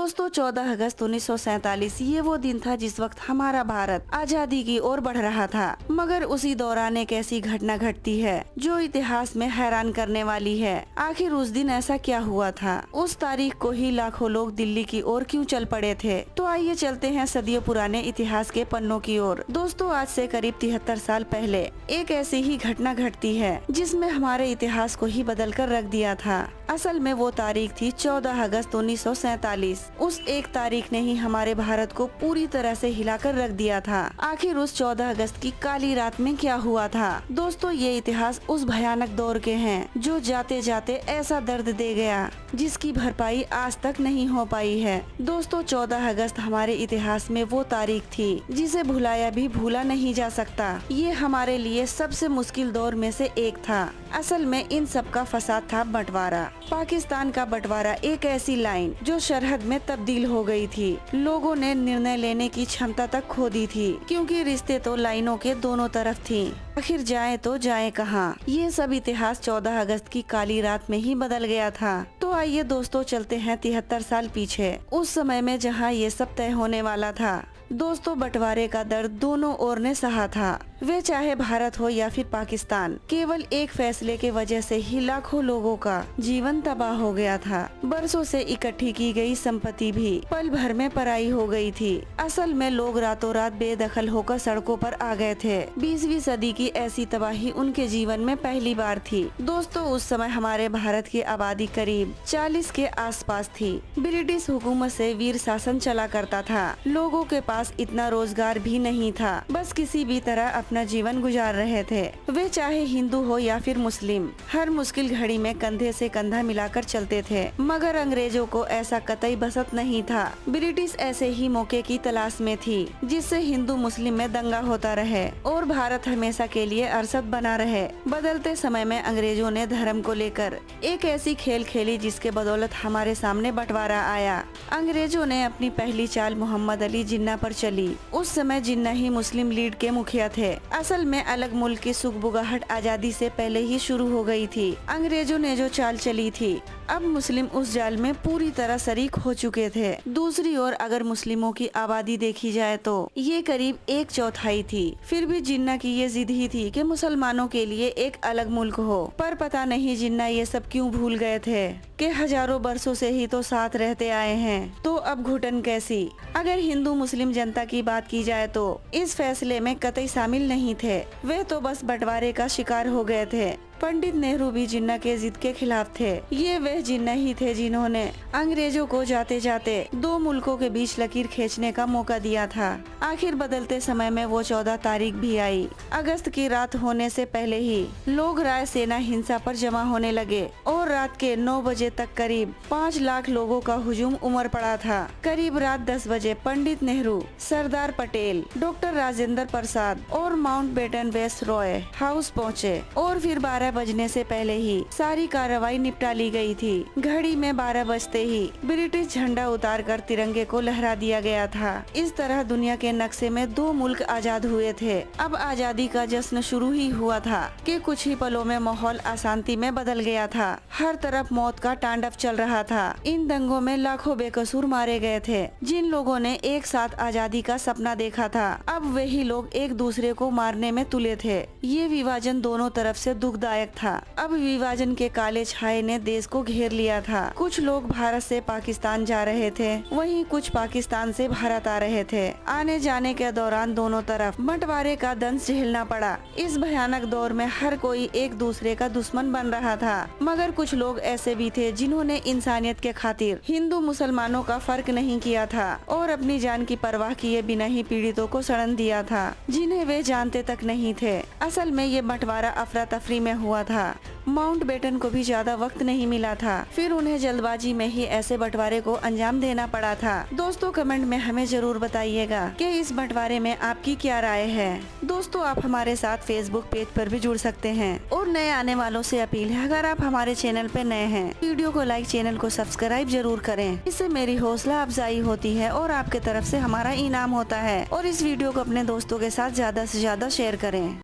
दोस्तों 14 अगस्त 1947 ये वो दिन था जिस वक्त हमारा भारत आजादी की ओर बढ़ रहा था। मगर उसी दौरान एक ऐसी घटना घटती है जो इतिहास में हैरान करने वाली है। आखिर उस दिन ऐसा क्या हुआ था? उस तारीख को ही लाखों लोग दिल्ली की ओर क्यों चल पड़े थे? तो आइए चलते हैं सदियों पुराने इतिहास के पन्नों की ओर। दोस्तों आज से करीब 73 साल पहले एक ऐसी ही घटना घटती है जिसमें हमारे इतिहास को ही बदल कर रख दिया था। असल में वो तारीख थी 14 अगस्त 1947। उस एक तारीख ने ही हमारे भारत को पूरी तरह से हिलाकर रख दिया था। आखिर उस 14 अगस्त की काली रात में क्या हुआ था? दोस्तों ये इतिहास उस भयानक दौर के हैं जो जाते जाते ऐसा दर्द दे गया जिसकी भरपाई आज तक नहीं हो पाई है। दोस्तों 14 अगस्त हमारे इतिहास में वो तारीख थी जिसे भुलाया भी भूला नहीं जा सकता। ये हमारे लिए सबसे मुश्किल दौर में से एक था। असल में इन सब का फसाद था बंटवारा। पाकिस्तान का बंटवारा एक ऐसी लाइन जो सरहद में तब्दील हो गई थी। लोगों ने निर्णय लेने की क्षमता तक खो दी थी क्योंकि रिश्ते तो लाइनों के दोनों तरफ थी। आखिर जाए तो जाए कहाँ? ये सब इतिहास 14 अगस्त की काली रात में ही बदल गया था। तो आइए दोस्तों चलते हैं 73 साल पीछे, उस समय में जहाँ ये सब तय होने वाला था। दोस्तों बंटवारे का दर्द दोनों ओर ने सहा था, वे चाहे भारत हो या फिर पाकिस्तान। केवल एक फैसले के वजह से ही लाखों लोगों का जीवन तबाह हो गया था। बरसों से इकट्ठी की गई संपत्ति भी पल भर में पराई हो गई थी। असल में लोग रातों रात बेदखल होकर सड़कों पर आ गए थे। 20वीं सदी की ऐसी तबाही उनके जीवन में पहली बार थी। दोस्तों उस समय हमारे भारत की आबादी करीब 40 के आसपास थी। ब्रिटिश हुकूमत से वीर शासन चला करता था। लोगों के पास इतना रोजगार भी नहीं था, बस किसी भी तरह अपना जीवन गुजार रहे थे। वे चाहे हिंदू हो या फिर मुस्लिम, हर मुश्किल घड़ी में कंधे से कंधा मिलाकर चलते थे। मगर अंग्रेजों को ऐसा कतई बसत नहीं था। ब्रिटिश ऐसे ही मौके की तलाश में थी जिससे हिंदू मुस्लिम में दंगा होता रहे और भारत हमेशा के लिए अरसद बना रहे। बदलते समय में अंग्रेजों ने धर्म को लेकर एक ऐसी खेल खेली जिसके बदौलत हमारे सामने बंटवारा आया। अंग्रेजों ने अपनी पहली चाल मोहम्मद अली जिन्ना पर चली। उस समय जिन्ना ही मुस्लिम लीग के मुखिया थे। असल में अलग मुल्क की सुगबुगाहट आजादी से पहले ही शुरू हो गई थी। अंग्रेजों ने जो चाल चली थी, अब मुस्लिम उस जाल में पूरी तरह शरीक हो चुके थे। दूसरी ओर अगर मुस्लिमों की आबादी देखी जाए तो ये करीब 1/4 थी। फिर भी जिन्ना की ये जिद ही थी कि मुसलमानों के लिए एक अलग मुल्क हो। पर पता नहीं जिन्ना ये सब क्यों भूल गए थे कि हजारों बरसों से ही तो साथ रहते आए हैं, तो अब घुटन कैसी? अगर हिंदू मुस्लिम जनता की बात की जाए तो इस फैसले में कतई शामिल नहीं थे। वे तो बस बंटवारे का शिकार हो गए थे। पंडित नेहरू भी जिन्ना के जिद के खिलाफ थे। ये वह जिन्ना ही थे जिन्होंने अंग्रेजों को जाते जाते दो मुल्कों के बीच लकीर खींचने का मौका दिया था। आखिर बदलते समय में वो 14 तारीख भी आई। अगस्त की रात होने से पहले ही लोग राय सेना हिंसा पर जमा होने लगे और रात के 9 बजे तक करीब 5 लाख लोगों का हुजूम उमड़ पड़ा था। करीब रात 10 बजे पंडित नेहरू, सरदार पटेल, डॉक्टर राजेंद्र प्रसाद और माउंटबेटन वेस्ट रॉय हाउस पहुँचे और फिर 12 बजने से पहले ही सारी कार्रवाई निपटा ली गई थी। घड़ी में 12 बजते ही ब्रिटिश झंडा उतारकर तिरंगे को लहरा दिया गया था। इस तरह दुनिया के नक्शे में 2 मुल्क आजाद हुए थे। अब आजादी का जश्न शुरू ही हुआ था कि कुछ ही पलों में माहौल अशांति में बदल गया था। हर तरफ मौत का तांडव चल रहा था। इन दंगों में लाखों बेकसूर मारे गए थे। जिन लोगों ने एक साथ आजादी का सपना देखा था, अब वही लोग एक दूसरे को मारने में तुले थे। ये विभाजन दोनों तरफ से दुखदायक था। अब विभाजन के काले छाये ने देश को घेर लिया था। कुछ लोग भारत से पाकिस्तान जा रहे थे, वहीं कुछ पाकिस्तान से भारत आ रहे थे। आने जाने के दौरान दोनों तरफ बंटवारे का दंश झेलना पड़ा। इस भयानक दौर में हर कोई एक दूसरे का दुश्मन बन रहा था। मगर कुछ लोग ऐसे भी थे जिन्होंने इंसानियत के खातिर हिंदू मुसलमानों का फर्क नहीं किया था और अपनी जान की परवाह किए बिना ही पीड़ितों को शरण दिया था जिन्हें वे जानते तक नहीं थे। असल में ये बंटवारा अफरा तफरी में हुआ था। माउंटबेटन को भी ज्यादा वक्त नहीं मिला था, फिर उन्हें जल्दबाजी में ही ऐसे बंटवारे को अंजाम देना पड़ा था। दोस्तों कमेंट में हमें जरूर बताइएगा कि इस बंटवारे में आपकी क्या राय है। दोस्तों आप हमारे साथ फेसबुक पेज पर भी जुड़ सकते हैं और नए आने वालों से अपील है, अगर आप हमारे चैनल पे नए हैं वीडियो को लाइक, चैनल को सब्सक्राइब जरूर करें। इससे मेरी हौसला अफजाई होती है और आपके तरफ से हमारा इनाम होता है। और इस वीडियो को अपने दोस्तों के साथ ज्यादा से ज्यादा शेयर करें।